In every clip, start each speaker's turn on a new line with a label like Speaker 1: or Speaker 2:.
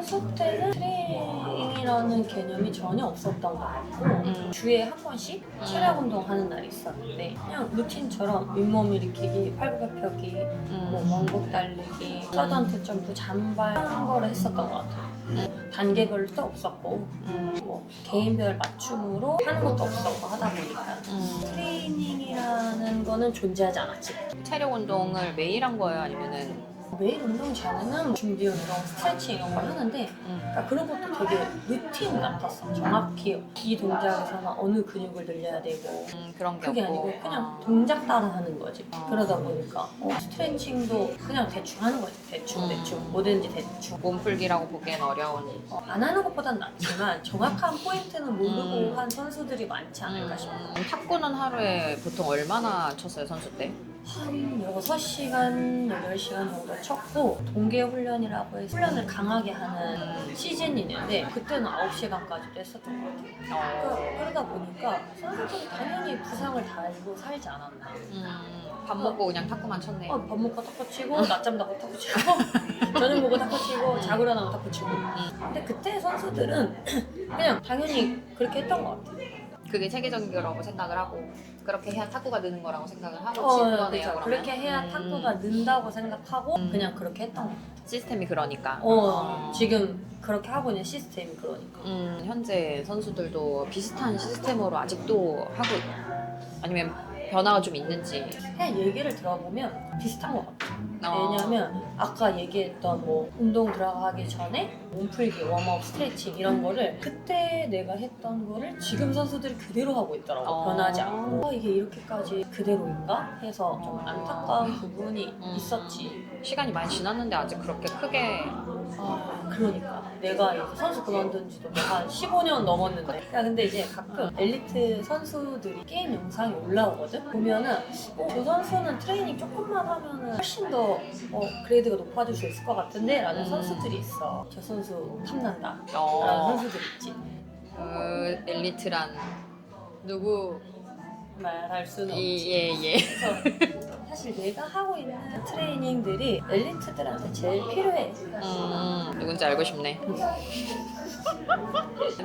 Speaker 1: 선수 때는 트레이닝이라는 개념이 전혀 없었던 것 같고 주에 한 번씩 체력 운동하는 날이 있었는데 그냥 루틴처럼 윗몸 일으키기, 팔굽혀 펴기, 뭐 원곡 달리기, 서던트 점프, 잔발 하는 거를 했었던 것 같아요. 단계별도 없었고 뭐 개인별 맞춤으로 하는 것도 없었고 하다 보니까 트레이닝이라는 거는 존재하지 않았지.
Speaker 2: 체력 운동을 매일 한 거예요? 아니면은
Speaker 1: 매일 운동 전에는 준비 운동, 스트레칭 이런 걸 하는데 그러니까 그런 것도 되게 루틴 같았어. 정확히 이 동작에서는 어느 근육을 늘려야 되고
Speaker 2: 그런 게
Speaker 1: 그게
Speaker 2: 없고.
Speaker 1: 아니고 그냥 동작 따라 하는 거지. 그러다 보니까 스트레칭도 그냥 대충 하는 거지. 대충 뭐든지 대충.
Speaker 2: 몸풀기라고 보기엔 어려운.
Speaker 1: 안 하는 것보단 낫지만 정확한 포인트는 모르고 한 선수들이 많지 않을까 싶어.
Speaker 2: 탁구는 하루에 보통 얼마나 쳤어요, 선수 때?
Speaker 1: 한 6시간, 8시간 정도 쳤고 동계훈련이라고 해서 훈련을 강하게 하는 시즌이 있는데 그때는 9시간까지도 했었던 것 같아요. 그러다 보니까 선수들이 당연히 부상을 달고 살지 않았나.
Speaker 2: 밥 먹고 그냥 탁구만 쳤네.
Speaker 1: 밥 먹고 탁구 치고 낮잠 자고 탁구 치고 저녁 먹고 탁구 치고 자고 일어나고 탁구 치고 근데 그때 선수들은 그냥 당연히 그렇게 했던 것 같아요.
Speaker 2: 그게 체계적인 거라고 생각을 하고 그렇게 해야 탁구가 느는 거라고 생각을 하고 치는 거네요.
Speaker 1: 그렇죠.
Speaker 2: 그러면?
Speaker 1: 그렇게 해야 탁구가 는다고 생각하고 그냥 그렇게 했던 것 같아요.
Speaker 2: 시스템이 그러니까.
Speaker 1: 지금 그렇게 하고 있는 시스템이 그러니까.
Speaker 2: 현재 선수들도 비슷한 시스템으로 아직도 하고 아니면 변화가 좀 있는지.
Speaker 1: 그냥 얘기를 들어보면 비슷한 것 같아요.
Speaker 2: 어.
Speaker 1: 왜냐면 아까 얘기했던 뭐 운동 들어가기 전에 몸풀기, 웜업, 스트레칭 이런 거를 그때 내가 했던 거를 지금 선수들이 그대로 하고 있더라고. 변하지 않고 이게 이렇게까지 그대로인가 해서 좀 안타까운 부분이 있었지.
Speaker 2: 시간이 많이 지났는데 아직 그렇게 크게.
Speaker 1: 그러니까 내가 이제 선수 그만둔 지도 한 15년 넘었는데 야 근데 이제 가끔 엘리트 선수들이 게임 영상이 올라오거든? 보면은 저 선수는 트레이닝 조금만 하면은 훨씬 더 그레이드가 높아질 수 있을 것 같은데? 라는 선수들이 있어. 저 선수 탐난다 라는 선수들 있지.
Speaker 2: 그 엘리트란 누구?
Speaker 1: 말할 수는 없지.
Speaker 2: 예.
Speaker 1: 그래서 사실 내가 하고 있는 트레이닝들이 엘리트들한테 제일 필요해.
Speaker 2: 누군지 알고 싶네.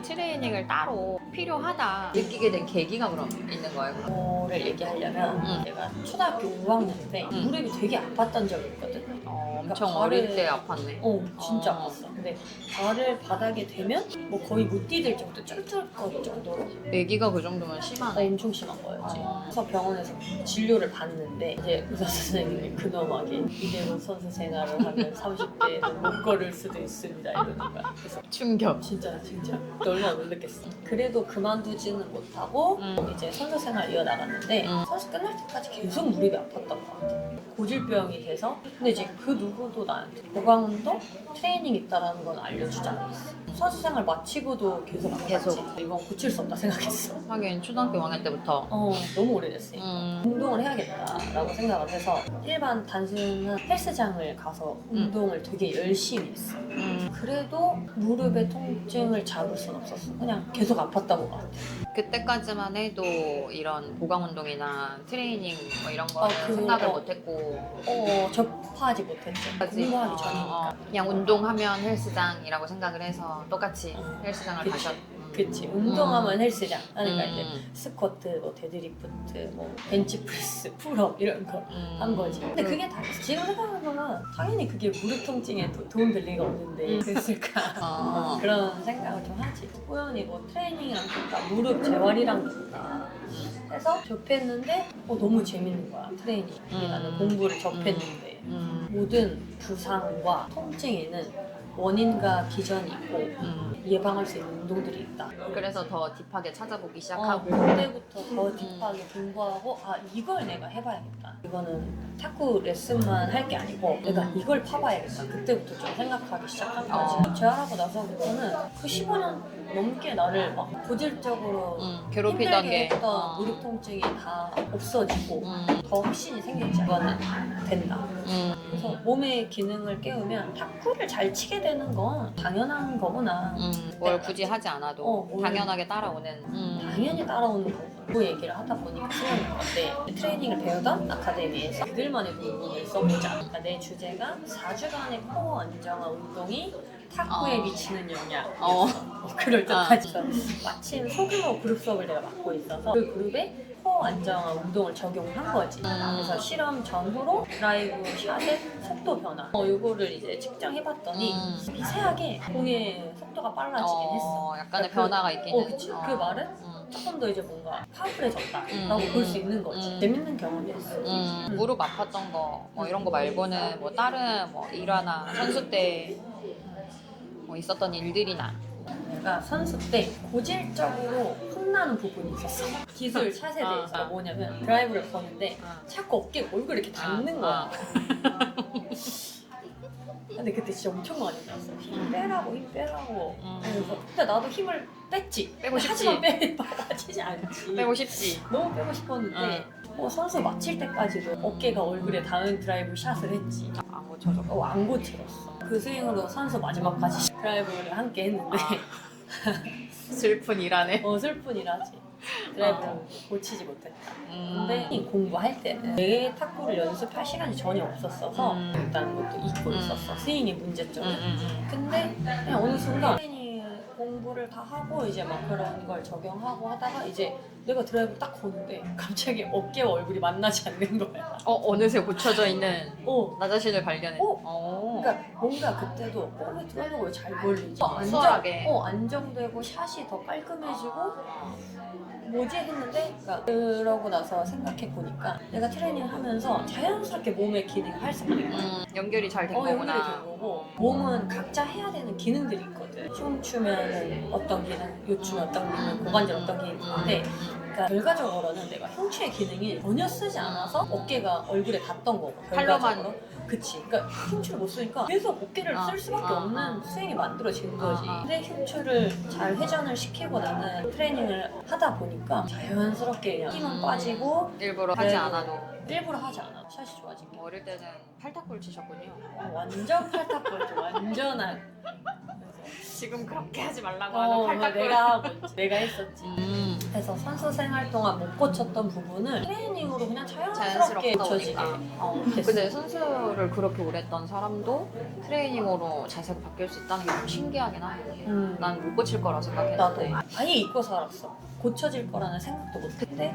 Speaker 2: 트레이닝을 따로 필요하다 느끼게 된 계기가 그럼 있는 거예요?
Speaker 1: 뭐를 얘기하려면 내가 초등학교 5학년 때 무릎이 되게 아팠던 적이 있거든.
Speaker 2: 엄청
Speaker 1: 발을-
Speaker 2: 어릴 때 아팠네.
Speaker 1: 진짜 아팠어. 근데 발을 바닥에 대면 뭐 거의 못 디딜 정도 쩔쩔거릴 정도로
Speaker 2: 애기가 그 정도면 심하네.
Speaker 1: 엄청 심한 거였지. 그래서 병원에서 진료를 받는데 이제 의사 선생님이 근엄하게 이대로 선수 생활을 하면 30대에는 못 걸을 수도 있습니다 이러는 거야. 그래서
Speaker 2: 충격.
Speaker 1: 진짜 얼마나 놀랬겠어. 그래도 그만두지는 못하고 이제 선수 생활 이어나갔는데 선수 끝날 때까지 계속 무릎이 아팠던 것 같아. 고질병이 돼서 근데 이제 그 누구도 나한테 보강운동 트레이닝 있다라는 건 알려주지 않았어. 선수 생활 마치고도 계속 아팠지.
Speaker 2: 계속.
Speaker 1: 이건 고칠 수 없다 생각했어.
Speaker 2: 하긴 초등학교 5학년 때부터.
Speaker 1: 너무 오래됐으니까 운동을 해야겠다라고 생각을 해서 일반 단순한 헬스장을 가서 운동을 되게 열심히 했어. 그래도 무릎의 통증을 잡을 순 없었어. 그냥 계속 아팠던 것 같아.
Speaker 2: 그때까지만 해도 이런 보강 운동이나 트레이닝 뭐 이런 거는 생각을 못했고
Speaker 1: 접하지 못했지. 공부하기 전이니까.
Speaker 2: 그냥 운동하면 헬스장이라고 생각을 해서 똑같이 헬스장을 가셨.
Speaker 1: 그치. 운동하면 헬스장. 그러니까 이제 스쿼트, 뭐 데드리프트, 뭐 벤치프레스, 풀업 이런 거 한 거지. 근데 그게 다 지금 생각해보면 당연히 그게 무릎 통증에 도움 될 리가 없는데 그랬을까. 그런 생각을 좀 하지. 우연히 뭐 트레이닝이랑 볼까 무릎 재활이랑 볼까 해서 접했는데 너무 재밌는 거야. 트레이닝. 나는 공부를 접했는데 모든 부상과 통증에는 원인과 기전이 있고 예방할 수 있는 운동들이 있다.
Speaker 2: 그래서 더 딥하게 찾아보기 시작하고
Speaker 1: 그때부터 더 딥하게 공부하고 이걸 내가 해봐야겠다. 이거는 탁구 레슨만 할 게 아니고 내가 이걸 파봐야겠다. 그때부터 좀 생각하기 시작한 거지. 재활하고 나서부터는 그 15년 넘게 나를 막 고질적으로
Speaker 2: 괴롭히던
Speaker 1: 힘들게
Speaker 2: 게
Speaker 1: 했던 무릎 통증이 다 없어지고 더 확신이 생겼지. 이거는 된다. 그래서 몸의 기능을 깨우면 탁구를 잘 치게 되는 건 당연한 거구나.
Speaker 2: 뭘 굳이 하지 않아도 당연하게 따라오는.
Speaker 1: 당연히 따라오는 거고. 그 얘기를 하다 보니까 수영이 어때? 트레이닝을 배우던 아카데미에서 그들만의 부분을 써보자. 그러니까 내 주제가 4주간의 코어 안정화 운동이 탁구에 미치는 영향. 그럴 때까지 마침 소규모 그룹 수업을 내가 맡고 있어서 그 그룹에 코어 안정화 운동을 적용한 거지. 그래서 실험 전후로 드라이브 샷의 속도 변화. 요거를 이제 측정해봤더니 미세하게 공의 속도가 빨라지긴 했어.
Speaker 2: 약간의
Speaker 1: 그러니까
Speaker 2: 변화가 있긴
Speaker 1: 그치. 그 말은 조금 더 이제 뭔가 파워풀해졌다라고 볼 수 있는 거지. 재밌는 경험이었어.
Speaker 2: 무릎 아팠던 거 뭐 이런 거 말고는 뭐 다른 뭐 일화나 선수 때 뭐 있었던 일들이나.
Speaker 1: 내가 선수 때 고질적으로 혼나는 부분이 있었어. 기술 샷에 대해서 뭐냐면 드라이브를 거는데 자꾸 어깨 얼굴 이렇게 닿는 거야. 근데 그때 진짜 엄청 많이 났어. 힘 빼라고. 그래서 근데 나도 힘을 뺐지.
Speaker 2: 빼고 싶지.
Speaker 1: 하지만 빠지지 않지.
Speaker 2: 빼고 싶지.
Speaker 1: 너무 빼고 싶었는데 선수 마칠 때까지도 어깨가 얼굴에 닿은 드라이브 샷을 했지.
Speaker 2: 안 고쳐져.
Speaker 1: 안 고쳐졌어. 그 스윙으로 선수 마지막까지 드라이브를 함께 했는데
Speaker 2: 슬픈 일하네.
Speaker 1: 슬픈 일하지. 드라이브를 고치지 못했다. 근데 공부할 때는 내 탁구를 연습할 시간이 전혀 없었어서 일단 것도 잊고 있었어. 스윙의 문제점을. 근데 그냥 어느 순간 공부를 다 하고 이제 막 그런 걸 적용하고 하다가 이제 내가 드라이브를 딱 거는데 갑자기 어깨와 얼굴이 만나지 않는 거야.
Speaker 2: 어느새 고쳐져 있는 나 자신을 발견해.
Speaker 1: 그러니까 뭔가 그때도 왜 드라이브가 왜 잘 걸리지?
Speaker 2: 수월하게.
Speaker 1: 안정되고 샷이 더 깔끔해지고 뭐지 했는데 그러고 나서 생각해 보니까 내가 트레이닝을 하면서 자연스럽게 몸의 기능을 활성화된
Speaker 2: 연결이 잘 된
Speaker 1: 연결이
Speaker 2: 거구나.
Speaker 1: 된 거고 몸은 각자 해야 되는 기능들이 있거든. 흉추면 어떤 기능, 요추면 어떤 기능, 고관절 어떤 기능이 있는데 그러니까 결과적으로는 내가 흉추의 기능이 전혀 쓰지 않아서 어깨가 얼굴에 닿던 거고 결과적으로. 그치. 그러니까 흉추를 못 쓰니까 계속 어깨를 쓸 수밖에 없는 스윙이 만들어진 거지. 근데 흉추를 잘 회전을 시키고 나는 트레이닝을 하다 보니까 자연스럽게 그냥 힘은 빠지고
Speaker 2: 일부러 하지 않아도.
Speaker 1: 일부러 하지 않아도 샷이 좋아진 게.
Speaker 2: 어릴 때는 팔탁골 치셨군요.
Speaker 1: 완전 팔탁골 완전한.
Speaker 2: 지금 그렇게 하지 말라고 하는 팔탁골.
Speaker 1: 내가 하고 있지. 내가 했었지. 그래서 선수 생활 동안 못 고쳤던 부분을 트레이닝으로 그냥 자연스럽게 고쳐지게.
Speaker 2: 근데 선수를 그렇게 오래 했던 사람도 트레이닝으로 자세가 바뀔 수 있다는 게 좀 신기하긴 하네. 난 못 고칠 거라 생각했는데.
Speaker 1: 나도 아예 잊고 살았어. 고쳐질 거라는 생각도 못했는데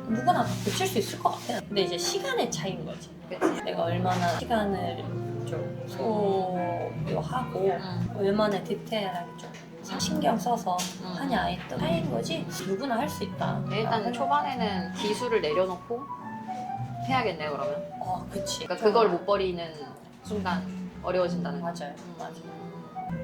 Speaker 1: 누구나 다 고칠 수 있을 것 같아. 근데 이제 시간의 차이인 거지.
Speaker 2: 그치?
Speaker 1: 내가 얼마나 시간을 좀 소요하고 얼마나 디테일하게 좀 신경 써서 하냐에 또 차이인 거지. 누구나 할 수 있다.
Speaker 2: 일단 초반에는 기술을 내려놓고 해야겠네 그러면.
Speaker 1: 그치.
Speaker 2: 그러니까 그걸 못 버리는 순간 어려워진다는 거.
Speaker 1: 맞아요.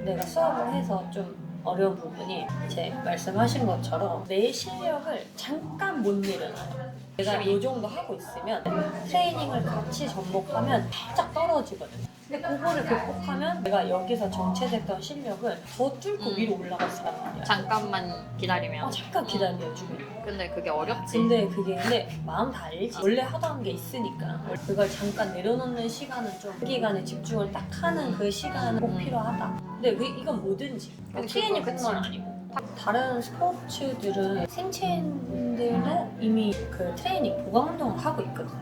Speaker 1: 내가 수업을 해서 좀 어려운 부분이 이제 말씀하신 것처럼 내 실력을 잠깐 못 내려놔요. 내가 이 정도 하고 있으면 트레이닝을 같이 접목하면 살짝 떨어지거든요. 근데 그거를 극복하면 내가 여기서 정체됐던 실력을 더 뚫고 위로 올라갈 수 있단 말이야.
Speaker 2: 잠깐만 기다리면.
Speaker 1: 잠깐 기다려주면.
Speaker 2: 근데 그게 어렵지.
Speaker 1: 근데 마음 다 알지. 원래 하던 게 있으니까 그걸 잠깐 내려놓는 시간은 좀 그 기간에 집중을 딱 하는 그 시간은 꼭 필요하다. 근데 이건 뭐든지 트레이닝뿐만 아니고 다른 스포츠들은 생체인들도 이미 그 트레이닝 보강 운동을 하고 있거든.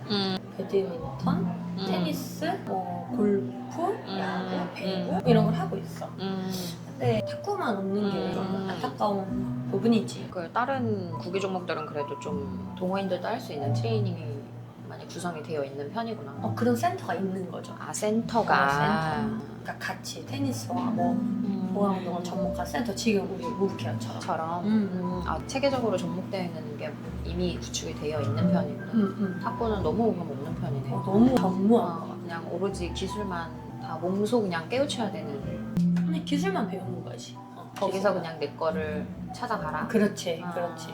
Speaker 1: 배드민턴, 테니스, 골프, 야구, 배구 이런 걸 하고 있어. 근데 탁구만 없는 게 좀 안타까운 부분이지.
Speaker 2: 그 다른 구기 종목들은 그래도 좀 동호인들도 할 수 있는 트레이닝이 많이 구성이 되어 있는 편이구나.
Speaker 1: 그런 센터가 있는 거죠.
Speaker 2: 센터가.
Speaker 1: 그러니까 같이 테니스와 보강 운동을 접목한 센터, 지금 우리 무브케어처럼.
Speaker 2: 체계적으로 접목되어 있는 게 이미 구축이 되어 있는 편이구나. 탁구는 너무 그럼 없는 편이네.
Speaker 1: 너무 전무한 거 같아.
Speaker 2: 그냥 오로지 기술만 다 몸소 그냥 깨우쳐야 되는.
Speaker 1: 근데 기술만 배우는 거지.
Speaker 2: 거기서 그냥 내 거를 찾아가라.
Speaker 1: 그렇지.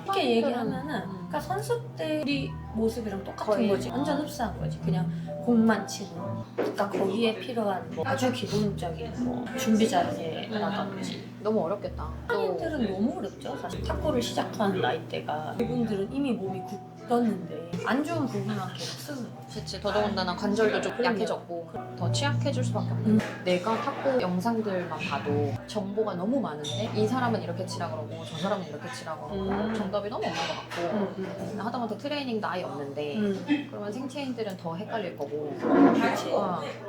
Speaker 1: 이렇게 얘기하면은 그러니까 선수 때 우리 모습이랑 똑같은
Speaker 2: 거의,
Speaker 1: 거지. 완전 흡사한 거지. 그냥 공만 치는. 그러니까 거기에 필요한 아주 기본적인 준비 자세라든지.
Speaker 2: 너무 어렵겠다.
Speaker 1: 한인들은 너무 어렵죠. 사실 탁구를 시작하는 나이대가 이분들은 이미 몸이 떴는데 안 좋은 부분만 계속 쓰는 거지.
Speaker 2: 그치. 더더군다나 관절도 좀
Speaker 1: 그럼요.
Speaker 2: 약해졌고 더 취약해질 수밖에 없는 거야. 내가 탁구 영상들만 봐도 정보가 너무 많은데 이 사람은 이렇게 치라 그러고 저 사람은 이렇게 치라 그러고 정답이 너무 없는 것 같고 하다못해 트레이닝도 아예 없는데 그러면 생체인들은 더 헷갈릴 거고
Speaker 1: 그렇지.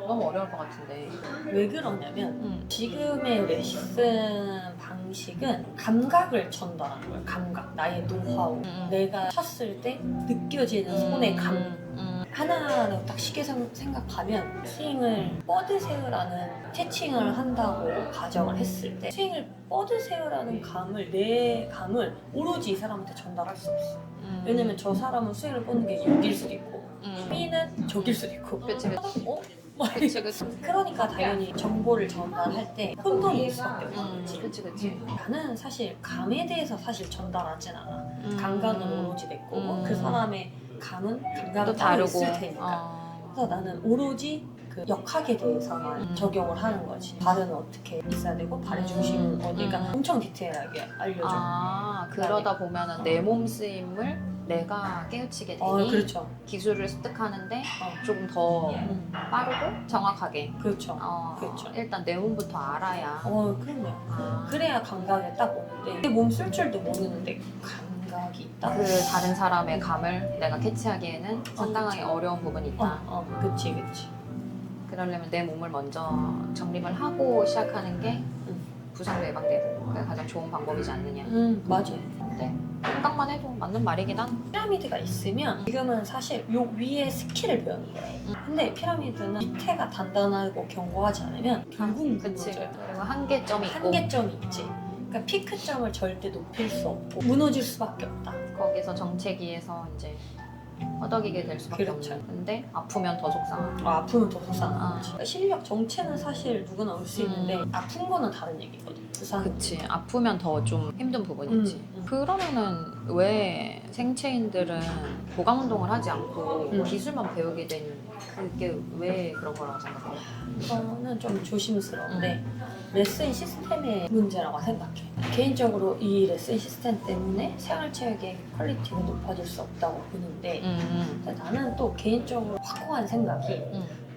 Speaker 2: 너무 어려울 것 같은데.
Speaker 1: 왜 그러냐면 지금의 레슨 방식은 감각을 전달하는 거예요. 감각, 나의 노하우, 내가 쳤을 때 느껴지는 손의 감. 하나로 딱 쉽게 생각하면 스윙을 뻗으세요라는 태칭을 한다고 가정을 했을 때 스윙을 뻗으세요라는 감을, 내 감을 오로지 이 사람한테 전달할 수 없어. 왜냐면 저 사람은 스윙을 뻗는 게 여길 수도 있고 B는 저길 수도 있고.
Speaker 2: 그치 그치.
Speaker 1: 어?
Speaker 2: 그치 그치.
Speaker 1: 그러니까 당연히 정보를 전달할 때 혼돈이 있을 수밖에 없지.
Speaker 2: 그치 그치.
Speaker 1: 나는 사실 감에 대해서 사실 전달하진 않아. 감각은 오로지 내 거고 그 사람의 감은 감각은
Speaker 2: 또
Speaker 1: 따로
Speaker 2: 다르고.
Speaker 1: 있을 테니까. 그래서 나는 오로지 그 역학에 대해서만 적용을 하는 거지. 발은 어떻게 있어야 되고 발의 중심은 어디가 엄청 디테일하게 알려줘.
Speaker 2: 그러다 보면은 내 몸 쓰임을 내가 깨우치게 되니
Speaker 1: 그렇죠.
Speaker 2: 기술을 습득하는데 조금 더 빠르고 정확하게.
Speaker 1: 그렇죠. 그렇죠.
Speaker 2: 일단 내 몸부터 알아야.
Speaker 1: 그럼요. 그래야 감각에 딱 오는데 내 몸 쓸 줄도 모르는데 감각이 있다.
Speaker 2: 그 다른 사람의 감을 내가 캐치하기에는 상당히 어려운 부분이 있다.
Speaker 1: 그치 그치.
Speaker 2: 그러려면 내 몸을 먼저 정립을 하고 시작하는 게 부상도 예방되고 그게 가장 좋은 방법이지 않느냐.
Speaker 1: 맞아요.
Speaker 2: 근데 생각만 해도 맞는 말이긴 한.
Speaker 1: 피라미드가 있으면 지금은 사실 요 위에 스킬을 배우는 거예요. 근데 피라미드는 밑에가 단단하고 견고하지 않으면 결국
Speaker 2: 그치.
Speaker 1: 무너져요.
Speaker 2: 그리고 한계점이 있고
Speaker 1: 한계점이 있지. 그러니까 피크점을 절대 높일 수 없고 무너질 수밖에 없다.
Speaker 2: 거기서 정체기에서 이제 허덕이게 될 수밖에
Speaker 1: 그렇죠.
Speaker 2: 없는. 근데 아프면 더 속상하고.
Speaker 1: 아프면 더 속상한 거지. 실력 정체는 사실 누구나 올 수 있는데 아픈 거는 다른 얘기거든. 부상.
Speaker 2: 그치. 아프면 더 좀 힘든 부분이 있지. 그러면은 왜 생체인들은 보강 운동을 하지 않고 기술만 배우게 된 그게 왜 그런 거라고 생각해?
Speaker 1: 이거는 좀 조심스러운데 레슨 시스템의 문제라고 생각해. 개인적으로 이 레슨 시스템 때문에 생활체육의 퀄리티가 높아질 수 없다고 보는데 근데 나는 또 개인적으로 확고한 생각이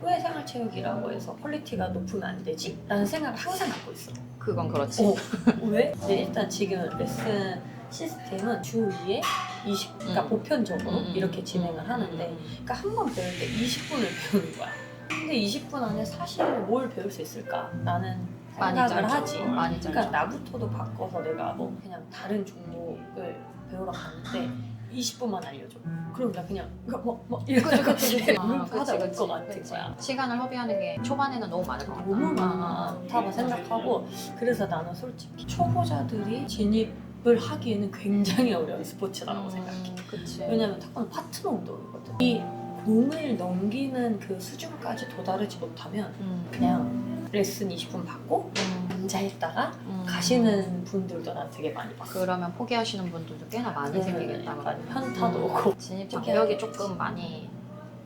Speaker 1: 왜 생활체육이라고 해서 퀄리티가 높으면 안 되지? 라는 생각을 항상 갖고 있어.
Speaker 2: 그건 그렇지.
Speaker 1: 왜? 일단 지금 레슨 시스템은 주 2에 20, 그러니까 보편적으로 이렇게 진행을 하는데 그러니까 한 번 배울 때 20분을 배우는 거야. 근데 20분 안에 사실 뭘 배울 수 있을까? 라는 생각을 하지.
Speaker 2: 많이 짧죠.
Speaker 1: 그러니까 나부터도 바꿔서 내가 뭐 그냥 다른 종목을 배우러 갔는데 20분만 알려줘. 그럼 나 그냥 뭐 이렇게 하다 올 것 같은 거야.
Speaker 2: 시간을 허비하는 게 초반에는 너무 많을 것 같아.
Speaker 1: 너무 많다고 생각하고 그래서 나는 솔직히 초보자들이 진입을 하기에는 굉장히 어려운 스포츠라고 생각해.
Speaker 2: 그치.
Speaker 1: 왜냐면 탁구는 파트너 운동이거든. 이 공을 넘기는 그 수준까지 도달하지 못하면 그냥 레슨 20분 받고 앉아있다가 가시는 분들도 난 되게 많이 봤어.
Speaker 2: 그러면 포기하시는 분들도 꽤나 많이 생기겠다.
Speaker 1: 현타도 오고
Speaker 2: 진입 장벽이 조금 많이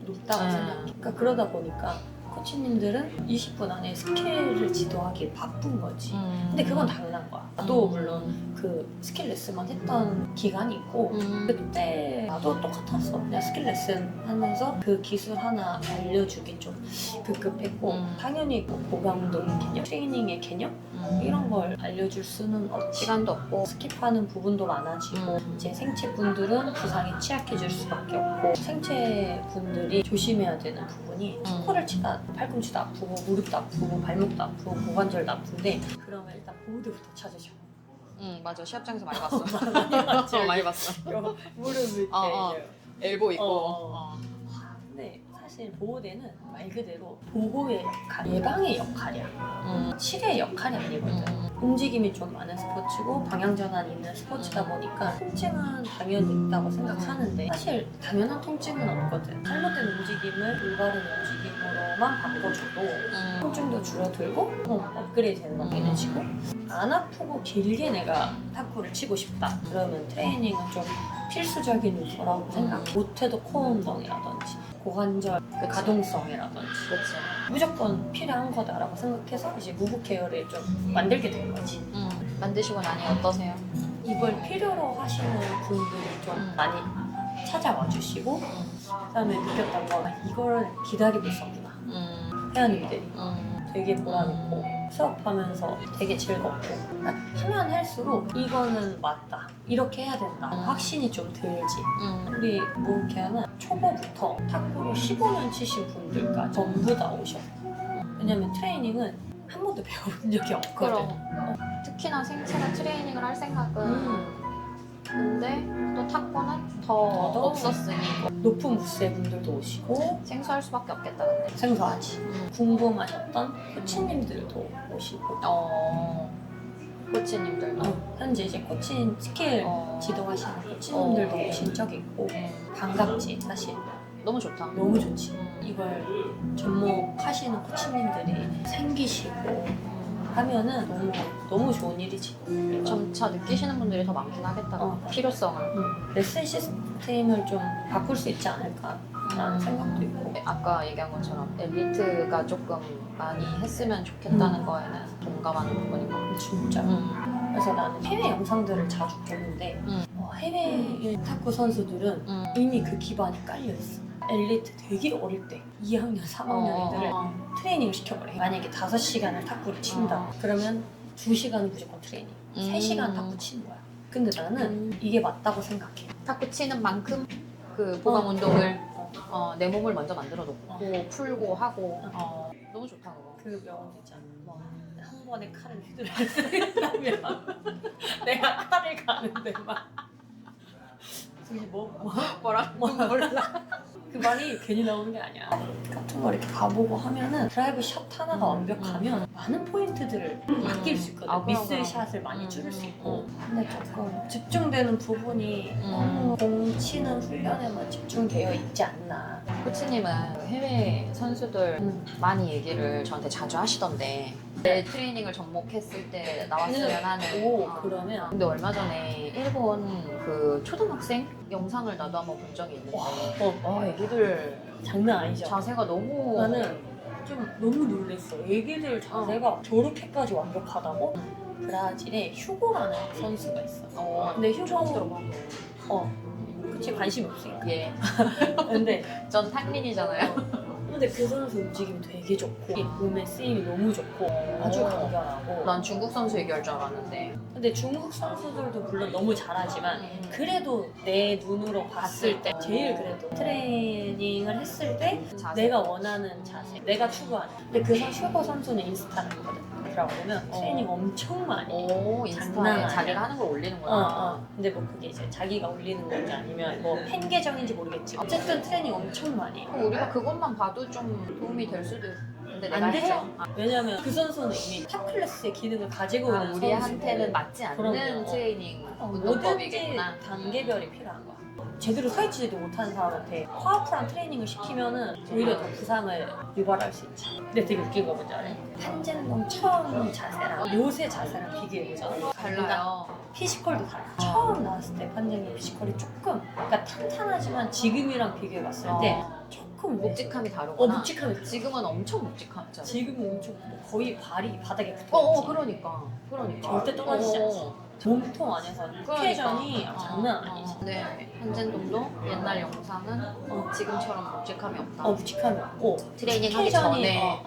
Speaker 1: 높다고 생각해. 그러니까 그러다 보니까 코치님들은 20분 안에 스킬을 지도하기 바쁜 거지. 근데 그건 당연한 거야. 나도 물론 그 스킬 레슨만 했던 기간이 있고 그때 나도 똑같았어. 그냥 스킬 레슨 하면서 그 기술 하나 알려주기 좀 급급했고 당연히 뭐 보강운동의 개념, 트레이닝의 개념 이런 걸 알려줄 수는 없지.
Speaker 2: 시간도 없고
Speaker 1: 스킵하는 부분도 많아지고 이제 생체분들은 부상에 취약해질 수밖에 없고 생체분들이 조심해야 되는 부분이 탁구를 치다 팔꿈치도 아프고 무릎도 아프고 발목도 아프고 고관절도 아픈데 그러면 일단 보드부터 찾으셔.
Speaker 2: 맞아. 시합장에서 많이 봤어.
Speaker 1: 맞지?
Speaker 2: 많이 봤어.
Speaker 1: 무릎 밑에
Speaker 2: 엘보
Speaker 1: 있고. 근데 사실 보호대는 말 그대로 보호의 역할, 예방의 역할이야. 치료의 역할이 아니거든. 움직임이 좀 많은 스포츠고 방향 전환이 있는 스포츠다 보니까 통증은 당연히 있다고 생각하는데 사실 당연한 통증은 없거든. 잘못된 움직임을 올바른 움직임으로만 바꿔줘도 통증도 줄어들고 업그레이드 되는 건 당연해지고 안 아프고 길게 내가 탁구를 치고 싶다. 그러면 트레이닝은 좀 필수적인 거라고 생각해. 못해도 코어 운동이라든지 고관절 가동성이라든지
Speaker 2: 그치.
Speaker 1: 무조건 필요한 거다라고 생각해서 이제 무브 케어를 좀 만들게 된 거지.
Speaker 2: 만드시고 나니 어떠세요?
Speaker 1: 이걸 필요로 하시는 분들이 좀 많이 찾아와 주시고 그다음에 느꼈던 건 이걸 기다리고 있었구나. 회원님들이 되게 보람있고 수업하면서 되게 즐겁고 하면 할수록 이거는 맞다, 이렇게 해야 된다 확신이 좀 들지. 우리 뭐 이렇게 하면 초보부터 탁구를 15년 치신 분들까지 전부 다 오셔. 왜냐면 트레이닝은 한 번도 배워본 적이 없거든.
Speaker 2: 특히나 생체가 트레이닝을 할 생각은 근데 또 탁구는 더 없었으니
Speaker 1: 높은 부스의 분들도 오시고
Speaker 2: 생소할 수밖에 없겠다. 근데
Speaker 1: 생소하지. 궁금하셨던 코치님들도 오시고
Speaker 2: 코치님들도
Speaker 1: 현재 이제 코칭 스킬 지도하시는 코치님들도 오신 적이 있고 반갑지. 사실
Speaker 2: 너무 좋다.
Speaker 1: 너무 좋지. 이걸 접목하시는 코치님들이 생기시고 하면은 너무 좋은 일이지.
Speaker 2: 점차 느끼시는 분들이 더 많긴 하겠다. 필요성을.
Speaker 1: 레슨 시스템을 좀 바꿀 수 있지 않을까 라는 생각도 있고.
Speaker 2: 아까 얘기한 것처럼 엘리트가 조금 많이 했으면 좋겠다는 거에는 동감하는 부분인 것 같아.
Speaker 1: 진짜. 그래서 나는 해외 영상들을 자주 보는데 해외 탁구 선수들은 이미 그 기반이 깔려있어. 엘리트 되게 어릴 때 2학년, 3학년 애들을 트레이닝을 시켜버려. 만약에 5시간을 탁구를 친다. 그러면 2시간은 무조건 트레이닝, 3시간 탁구 치는 거야. 근데 나는 이게 맞다고 생각해.
Speaker 2: 탁구 치는 만큼 그 보강 운동을 내 몸을 먼저 만들어 놓고 풀고 하고 너무 좋다 그거.
Speaker 1: 그 명언 있잖아. 한 번에 칼을 휘두르면 내가 칼을 가는데 막
Speaker 2: 뭐라고 몰라.
Speaker 1: 그 말이 괜히 나오는 게 아니야. 같은 거 이렇게 가보고 하면은 드라이브 샷 하나가 완벽하면 많은 포인트들을 아낄 수 있거든. 미스 샷을 많이 줄일 수 있고. 근데 조금 집중되는 부분이 너무 공 치는 훈련에만 집중되어 있지 않나.
Speaker 2: 코치님은 해외 선수들 많이 얘기를 저한테 자주 하시던데 내 트레이닝을 접목했을 때 나왔으면 하는.
Speaker 1: 그러면
Speaker 2: 근데 얼마 전에 일본 그 초등학생 영상을 나도 한번 본 적이 있는데 애기들
Speaker 1: 장난 아니죠.
Speaker 2: 자세가 너무
Speaker 1: 나는 좀 너무 놀랬어. 애기들 자세가 저렇게까지 완벽하다고? 브라질에 휴고라는 선수가 있어. 근데 휴고
Speaker 2: 처음 들어봐.
Speaker 1: 그치, 관심이 없으니까.
Speaker 2: 예.
Speaker 1: 근데
Speaker 2: 전 탁민이잖아요.
Speaker 1: 근데 그 선수 움직임 되게 좋고 몸의 쓰임이 너무 좋고 아주 간결하고.
Speaker 2: 난 중국 선수 얘기할 줄 알았는데.
Speaker 1: 근데 중국 선수들도 물론 너무 잘하지만 그래도 내 눈으로 봤을 때 제일 그래도 트레이닝을 했을 때
Speaker 2: 자세.
Speaker 1: 내가 원하는 자세, 내가 추구하는. 근데 그 슈퍼 선수는 인스타를 하거든. 들어가보면 트레이닝 엄청 많이 해. 장난
Speaker 2: 인스타에
Speaker 1: 아니야.
Speaker 2: 자기가 하는 걸 올리는구나.
Speaker 1: 근데 뭐 그게 이제 자기가 올리는 건지 아니면 뭐 팬 계정인지 모르겠지. 어쨌든 트레이닝 엄청 많이 해.
Speaker 2: 그럼 우리가 그것만 봐도 좀 도움이 될 수도 있는데 내가
Speaker 1: 안 되죠.
Speaker 2: 해요?
Speaker 1: 왜냐면 그 선수는 이미 탑 클래스의 기능을 가지고 있는
Speaker 2: 우리한테는 맞지 않는
Speaker 1: 그럼요.
Speaker 2: 트레이닝
Speaker 1: 뭐든지
Speaker 2: 운동법이겠구나.
Speaker 1: 단계별이 필요한 거야. 제대로 서 있지도 못하는 사람한테 파워풀한 트레이닝을 시키면은 오히려 더 부상을 유발할 수 있지. 근데 되게 웃긴 거 뭔지 알아? 한젠동 처음 자세랑 요새 자세랑 비교해보자.
Speaker 2: 달라요.
Speaker 1: 피지컬도 달라. 처음 나왔을 때 판정의 피지컬이 조금 그러니까 탄탄하지만 지금이랑 비교해봤을 때 조금
Speaker 2: 묵직함이 다르구나.
Speaker 1: 묵직함이 다르지.
Speaker 2: 지금은 엄청 묵직하죠.
Speaker 1: 지금은 엄청 거의 발이 바닥에 붙어있지.
Speaker 2: 그러니까.
Speaker 1: 절대 떨어지지 않지. 몸통 안에서 육회전이 장난 아니지.
Speaker 2: 네, 한젠동도 옛날 영상은 지금처럼 묵직함이 없다.
Speaker 1: 묵직함이 없고
Speaker 2: 트레이닝 하기
Speaker 1: 육회전이
Speaker 2: 전에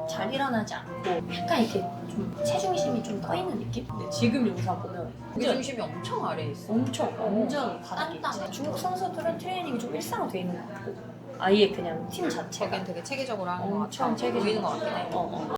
Speaker 1: 잘 일어나지 않고 약간 이렇게 좀 체중심이 좀 떠있는 느낌? 근데 지금 영상 보면
Speaker 2: 무게중심이 엄청 아래에 있어.
Speaker 1: 엄청 완전 바닥에
Speaker 2: 단단해.
Speaker 1: 있지. 중국 선수들은 트레이닝이 좀 일상화돼 있는 것 같고 아예 그냥 팀 자체가
Speaker 2: 저긴 되게 체계적으로 하는 것
Speaker 1: 엄청
Speaker 2: 같아. 보이는 것
Speaker 1: 체계적으로
Speaker 2: 같긴 해.